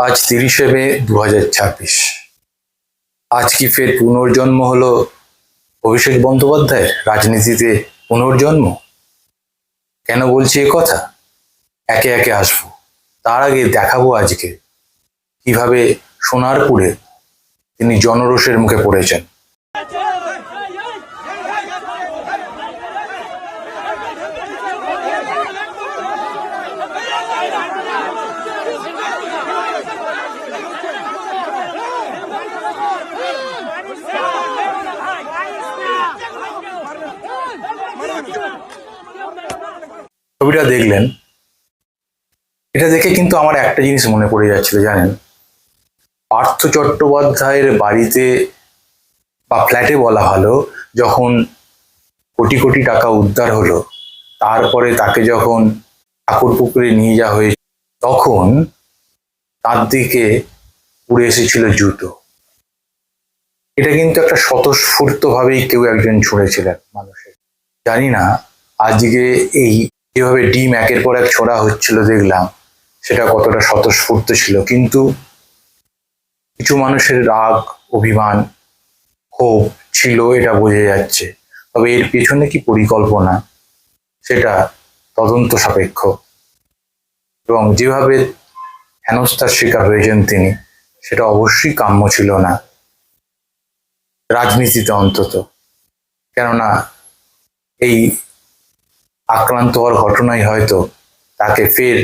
আজ 30শে মে 2026। আজ কি ফের পুনর্জন্ম হলো অভিষেক বন্দ্যোপাধ্যায়ের রাজনীতিতে পুনর্জন্ম? কেন বলছি এ কথা? একে একে আসবো। তার আগে দেখাবো আজকে কিভাবে সোনারপুরে তিনি জনরোষের মুখে পড়েছেন। ছবিটা দেখলেন, এটা দেখে কিন্তু আমার একটা জিনিস মনে পড়ে যাচ্ছিল, জানেন, পার্থ চট্টোপাধ্যায়ের বাড়িতে বা ফ্ল্যাটে বলা ভালো, যখন কোটি কোটি টাকা উদ্ধার হলো, তারপরে তাকে যখন ঠাকুরপুকুরে নিয়ে যাওয়া হয়েছে, তখন তার দিকে উড়ে এসেছিল জুতো। এটা কিন্তু একটা স্বতঃস্ফূর্ত ভাবেই কেউ একজন ছুঁড়েছিলেন মানুষের। জানি না আজকে এই যেভাবে ডিম একের পর এক ছোড়া হচ্ছিল দেখলাম, সেটা কতটা স্বতঃস্ফূর্ত ছিল, কিন্তু কিছু মানুষের রাগ, অভিমান, ক্ষোভ ছিল, এটা বোঝা যাচ্ছে। তবে এর পেছনে কি পরিকল্পনা, সেটা তদন্ত সাপেক্ষ। এবং যেভাবে হেনস্থার শিকার হয়েছেন তিনি, সেটা অবশ্যই কাম্য ছিল না রাজনীতিতে, অন্তত। কেননা এই আক্রান্ত হওয়ার ঘটনাই হয়তো তাকে ফের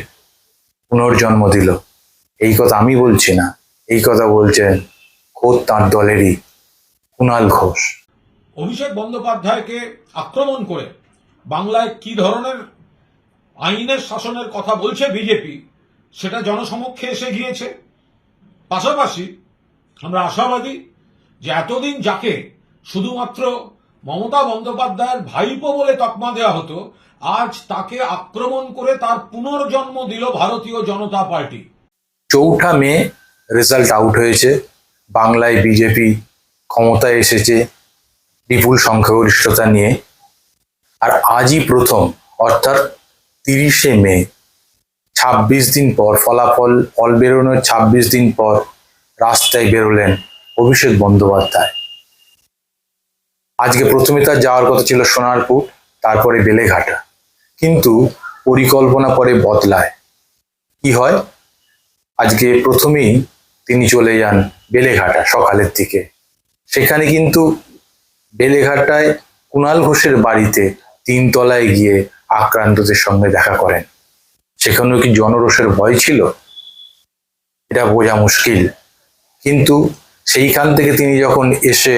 পুনর্জন্ম দিল। এই কথা আমি বলছি না, এই কথা বলছেন খোদ তাঁর দলেরই কুণাল ঘোষ। অভিষেক বন্দ্যোপাধ্যায়কে আক্রমণ করে বাংলায় কি ধরনের আইনের শাসনের কথা বলছে বিজেপি, সেটা জনসমক্ষে এসে গিয়েছে। পাশাপাশি আমরা আশাবাদী যে এতদিন যাকে শুধুমাত্র মমতা বন্দ্যোপাধ্যায়ের ভাইপো বলে তকমা দেওয়া হতো, আজ তাকে আক্রমণ করে তার পুনর্জন্ম দিল ভারতীয় জনতা পার্টি। 4 মে রেজাল্ট আউট হয়েছে, বাংলায় বিজেপি ক্ষমতায় এসেছে বিপুল সংখ্যাগরিষ্ঠতা নিয়ে। আর আজই প্রথম, অর্থাৎ 30শে মে, 26 দিন পর, ফল বেরোনোর 26 দিন পর রাস্তায় বেরোলেন অভিষেক বন্দ্যোপাধ্যায়। আজকে প্রথমে তার যাওয়ার কথা ছিল সোনারপুর, তারপরে বেলেঘাটা, কিন্তু পরিকল্পনা পরে বদলায়। কি হয়, আজকে প্রথমেই তিনি চলে যান বেলেঘাটা সকালের দিকে। সেখানে কিন্তু বেলেঘাটায় কুণাল ঘোষের বাড়িতে 3 তলায় গিয়ে আক্রান্তদের সঙ্গে দেখা করেন। সেখানেও কি জনরোষের ভয় ছিল, এটা বোঝা মুশকিল। কিন্তু সেইখান থেকে তিনি যখন এসে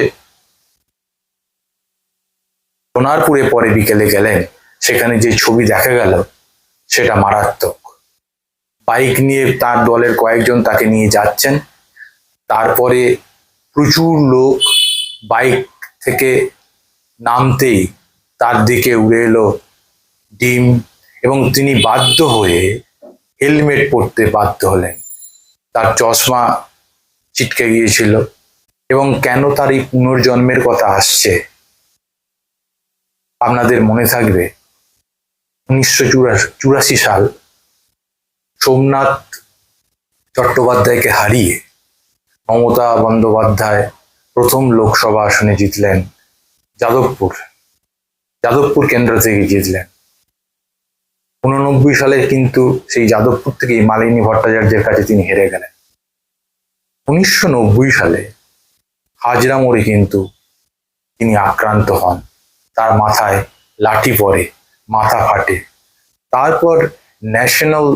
সোনারপুরে পরে বিকেলে গেলেন, সেখানে যে ছবি দেখা গেল সেটা মারাত্মক। বাইক নিয়ে তার দলের কয়েকজন তাকে নিয়ে যাচ্ছেন, তারপরে প্রচুর লোক বাইক থেকে নামতেই তার দিকে উড়ে এলো ডিম, এবং তিনি বাধ্য হয়ে হেলমেট পরতে বাধ্য হলেন। তার চশমা ছিটকে গিয়েছিল। এবং কেন তার এই পুনর্জন্মের কথা আসছে, আপনাদের মনে থাকবে 1984 সাল সোমনাথ চট্টোপাধ্যায়কে হারিয়ে মমতা বন্দ্যোপাধ্যায় প্রথম লোকসভা আসনে জিতলেন। যাদবপুর কেন্দ্র থেকে জিতলেন। 89 সালে কিন্তু সেই যাদবপুর থেকেই মালিনী ভট্টাচার্যের কাছে তিনি হেরে গেলেন। 1990 সালে হাজরা মোড়ে কিন্তু তিনি আক্রান্ত হন, তার মাথায় লাঠি পড়ে, মাথা ফাটে। তারপর ন্যাশনাল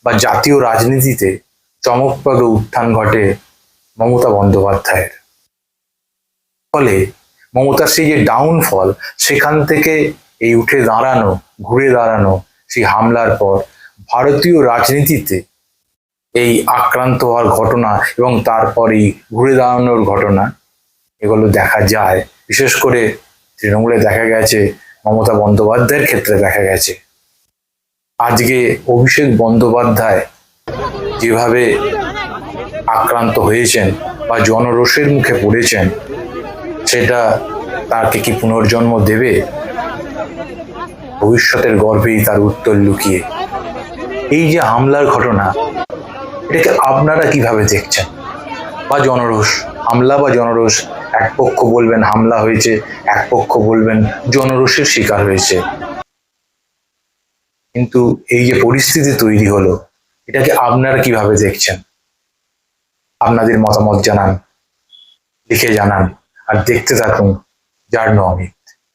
বা জাতীয় রাজনীতিতে চমকপ্রদ উত্থান ঘটে মমতা বন্দ্যোপাধ্যায়ের। ফলে মমতার সেই যে ডাউনফল, সেখান থেকে এই উঠে দাঁড়ানো, ঘুরে দাঁড়ানো, সেই হামলার পর ভারতীয় রাজনীতিতে এই আক্রান্ত হওয়ার ঘটনা এবং তারপরেই ঘুরে দাঁড়ানোর ঘটনা, এগুলো দেখা যায়। বিশেষ করে তৃণমূলে দেখা গেছে, মমতা বন্দ্যোপাধ্যায়ের ক্ষেত্রে দেখা গেছে। আজকে অভিষেক বন্দ্যোপাধ্যায় যেভাবে আক্রান্ত হয়েছেন বা জনরোষের মুখে পড়েছেন, সেটা তাকে কি পুনর্জন্ম দেবে? ভবিষ্যতের গর্ভেই তার উত্তর লুকিয়ে। এই যে হামলার ঘটনা, এটাকে আপনারা কিভাবে দেখছেন? বা জনরোষ, হামলা বা জনরোষ, এক পক্ষ বলবেন হামলা হয়েছে, এক পক্ষ বলবেন জনরোষের শিকার হয়েছে। কিন্তু এই যে পরিস্থিতি তৈরি হলো, এটাকে আপনারা কিভাবে দেখছেন? আপনাদের মতামত জানান, লিখে জানান, আর দেখতে থাকুন জার্নো আমি।